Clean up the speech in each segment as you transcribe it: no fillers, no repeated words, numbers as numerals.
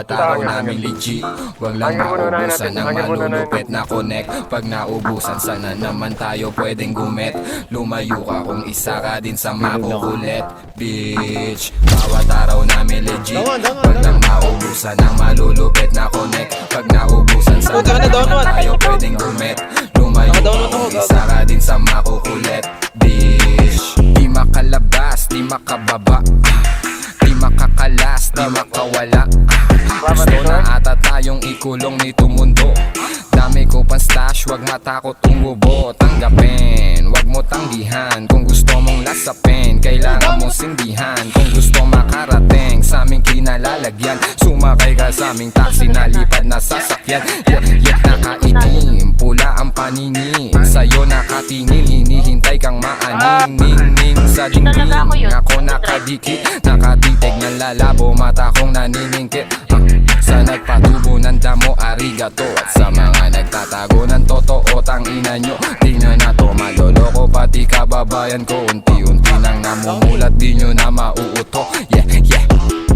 Bawat araw namin legit, wag lang maubusan ng malulupit na connect. Pag naubusan sana naman tayo pwedeng gumet. Lumayo ka kung isa ka din sa makukulit, bitch. Bawat araw namin legit, wag lang maubusan ng malulupit na connect. Pag naubusan sana naman tayo pwedeng gumet. Lumayo ka kung isa ka din sa makukulit, bitch. Di makalabas, di makababa, di makakalas, di makawala. Gusto na ata tayong ikulong nito mundo. Dami ko pang stash, wag matakot umubo. Tanggapin, wag mo tanggihan. Kung gusto mong lasapin, kailangan mong sindihan. Kung gusto makarating sa aming kinalalagyan, sumakay ka sa aming taxi na lipad na sasakyan. Nakaitim, pula ang paningin, sa'yo nakatingin, hinihintay kang maaning. Ning-ning sa dingding, ako nakadikit, nakatitig ng lalabo, mata kong naniningkit. Sa nagpatubo ng damo, arigato. At sa mga nagtatago ng totoo, tangina nyo, di nyo na to maloloko. Pati kababayan ko, unti-unti nang namumulat, di nyo na mauuto. Yeah, yeah.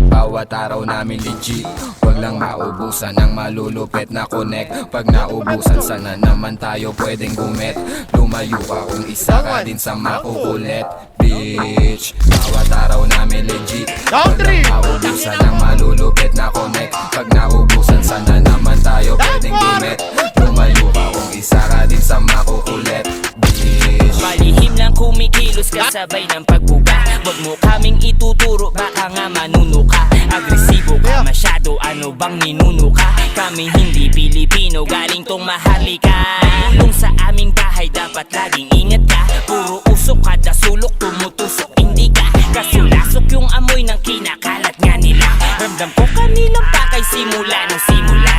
Bawat araw namin legit, wag lang maubusan ng malulupit na connect. Pag naubusan sana naman tayo pwedeng gumet. Lumayo ka kung isa ka din sa makukulit, bitch. Bawat araw namin legit, wag lang maubusan ng malulupit na connect. Pag naubusan sana naman tayo pwedeng gumet. Lumayo ka kung isa ka din sa makukulit, bitch. Malihim lang kumikilos kasabay ng pagbuga. Wag mo kaming ituturo, baka nga manuno ka. Agresibo ka masyado, ano bang ninuno ka? Kami hindi Pilipino, galing tong Maharlika. Tulong sa aming bahay, dapat laging ingat ka. Puro usok kada sulok, tumutusok hindi ka. Kasulasok yung amoy ng kinakalat nga nila. Ramdam ko kanilang pakay simula ng simula.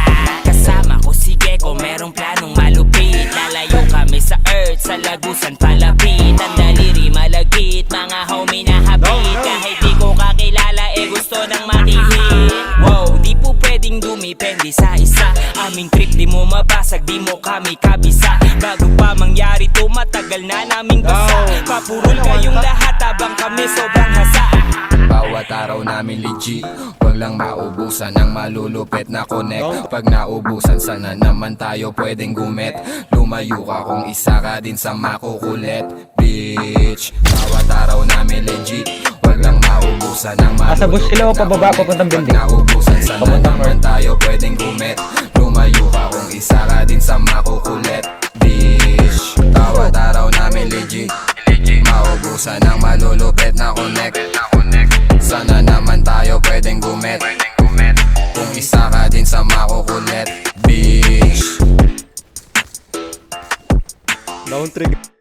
Kasama ko si Gecko, merong planong malupit. Lalayo kami sa earth, sa lagusan palapit. Ang daliri malagit, mga homie na habit. Kahit di ko kakilala, gusto nang makihit. Wow, di po pwedeng dumipende sa isa. Aming trip di mo mabasag, di mo kami kabisa. Bago pa mangyari to, matagal na naming basa. Papurol kayong lahat habang kami sobrang hasa. Bawat araw namin legit, wag lang maubusan ng malulupit na connect. Pag naubusan sana naman tayo pwedeng gumet. Lumayo ka kung isa ka din sa makukulit, bitch. Bawat araw namin legit, wag lang maubusan ng malulupit Asa bus sila o pababa papuntang building? Pag naubusan sana naman tayo pwedeng gumet. Lumayo ka kung isa ka din sa makukulit, bitch. Bawat araw namin legit, maubusan ng malulupit na connect. Sana naman tayo pwedeng gumet. Kung isa ka din sa makukulit, bitch. Down trigger.